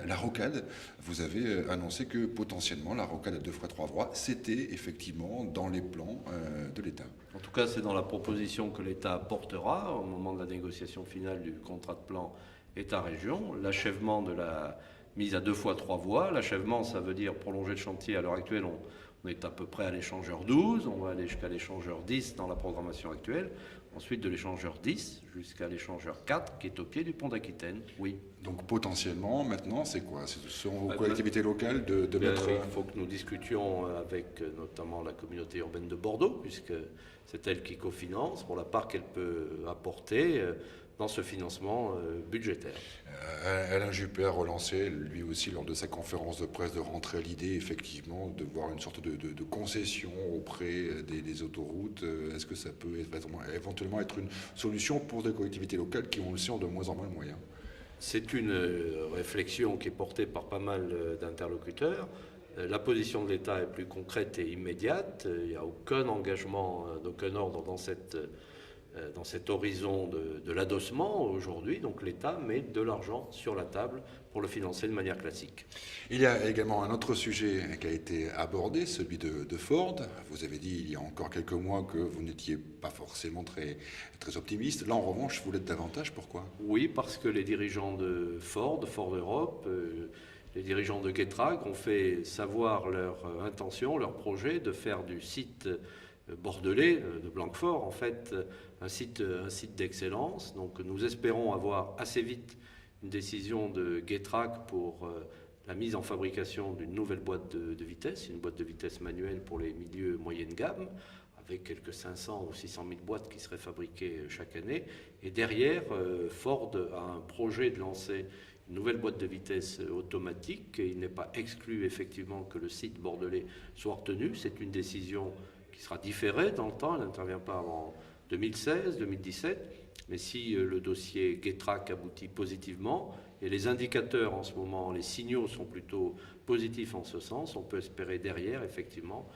la rocade. Vous avez annoncé que potentiellement la rocade à 2 fois 3 voies, c'était effectivement dans les plans de l'État. En tout cas, c'est dans la proposition que l'État apportera au moment de la négociation finale du contrat de plan État-région, l'achèvement de la mise à 2 fois 3 voies. L'achèvement, ça veut dire prolonger le chantier. À l'heure actuelle, on est à peu près à l'échangeur 12, on va aller jusqu'à l'échangeur 10 dans la programmation actuelle, ensuite de l'échangeur 10 jusqu'à l'échangeur 4 qui est au pied du pont d'Aquitaine, oui. Donc potentiellement, maintenant, c'est quoi? Ce sont aux collectivités locales de mettre... Il faut que nous discutions avec notamment la communauté urbaine de Bordeaux, puisque c'est elle qui cofinance, pour la part qu'elle peut apporter dans ce financement budgétaire. Alain Juppé a relancé, lui aussi, lors de sa conférence de presse de rentrée, l'idée, effectivement, de voir une sorte de concession auprès des autoroutes. Est-ce que ça peut éventuellement être une solution pour des collectivités locales qui, on le sait, ont de moins en moins de moyens? C'est une réflexion qui est portée par pas mal d'interlocuteurs. La position de l'État est plus concrète et immédiate. Il n'y a aucun engagement d'aucun ordre dans cet horizon de l'adossement aujourd'hui. Donc l'État met de l'argent sur la table pour le financer de manière classique. Il y a également un autre sujet qui a été abordé, celui de Ford. Vous avez dit il y a encore quelques mois que vous n'étiez pas forcément très, très optimiste. Là, en revanche, vous l'êtes davantage. Pourquoi? Oui, parce que les dirigeants de Ford Europe, les dirigeants de Getrag ont fait savoir leur intention, leur projet de faire du site bordelais, de Blanquefort, en fait, un site d'excellence. Donc nous espérons avoir assez vite une décision de Getrag pour la mise en fabrication d'une nouvelle boîte de vitesse, une boîte de vitesse manuelle pour les milieux moyenne gamme, avec quelques 500 ou 600 000 boîtes qui seraient fabriquées chaque année. Et derrière, Ford a un projet de lancer une nouvelle boîte de vitesse automatique. Et il n'est pas exclu effectivement que le site bordelais soit retenu. C'est une décision qui sera différée dans le temps. Elle n'intervient pas avant 2016, 2017. Mais si le dossier Getrag aboutit positivement, et les indicateurs en ce moment, les signaux sont plutôt positifs en ce sens, on peut espérer derrière, effectivement,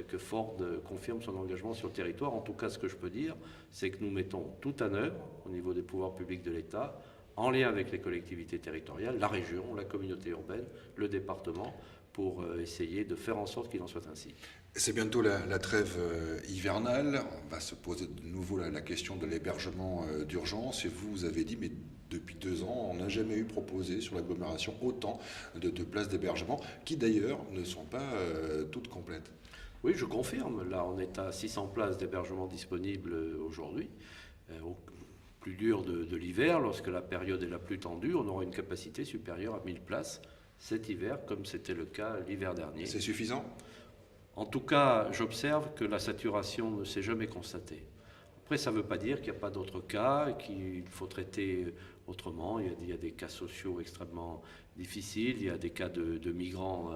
que Ford confirme son engagement sur le territoire. En tout cas, ce que je peux dire, c'est que nous mettons tout en œuvre au niveau des pouvoirs publics de l'État, en lien avec les collectivités territoriales, la région, la communauté urbaine, le département, pour essayer de faire en sorte qu'il en soit ainsi. C'est bientôt la trêve hivernale. On va se poser de nouveau la question de l'hébergement d'urgence. Et vous avez dit, mais depuis 2 ans, on n'a jamais eu proposé sur l'agglomération autant de places d'hébergement, qui d'ailleurs ne sont pas toutes complètes. Oui, je confirme. Là, on est à 600 places d'hébergement disponibles aujourd'hui. Au plus dur de l'hiver, lorsque la période est la plus tendue, on aura une capacité supérieure à 1000 places cet hiver, comme c'était le cas l'hiver dernier. C'est suffisant ? En tout cas, j'observe que la saturation ne s'est jamais constatée. Après, ça ne veut pas dire qu'il n'y a pas d'autres cas, qu'il faut traiter autrement. Il y a des cas sociaux extrêmement difficiles, il y a des cas de migrants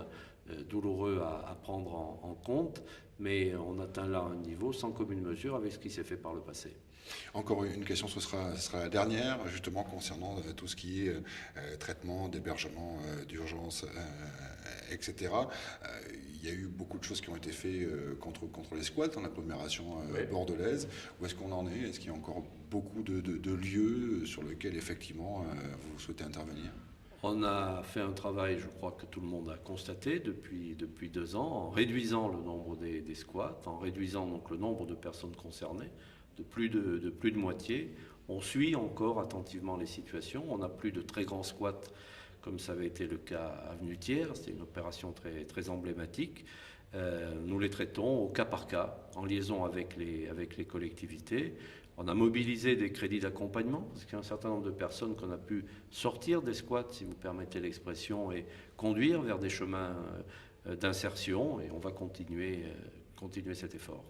douloureux à prendre en compte, mais on atteint là un niveau sans commune mesure avec ce qui s'est fait par le passé. Encore une question, ce sera la dernière, justement concernant tout ce qui est traitement, d'hébergement d'urgence, etc. Il y a eu beaucoup de choses qui ont été faites contre les squats dans l'agglomération bordelaise. Où est-ce qu'on en est? Est-ce qu'il y a encore beaucoup de lieux sur lesquels effectivement vous souhaitez intervenir? On a fait un travail, je crois que tout le monde a constaté depuis 2 ans, en réduisant le nombre des squats, en réduisant donc le nombre de personnes concernées de plus de moitié. On suit encore attentivement les situations. On n'a plus de très grands squats comme ça avait été le cas à Avenue Thiers. C'était une opération très, très emblématique. Nous les traitons au cas par cas, en liaison avec les collectivités. On a mobilisé des crédits d'accompagnement, parce qu'il y a un certain nombre de personnes qu'on a pu sortir des squats, si vous permettez l'expression, et conduire vers des chemins d'insertion. Et on va continuer cet effort.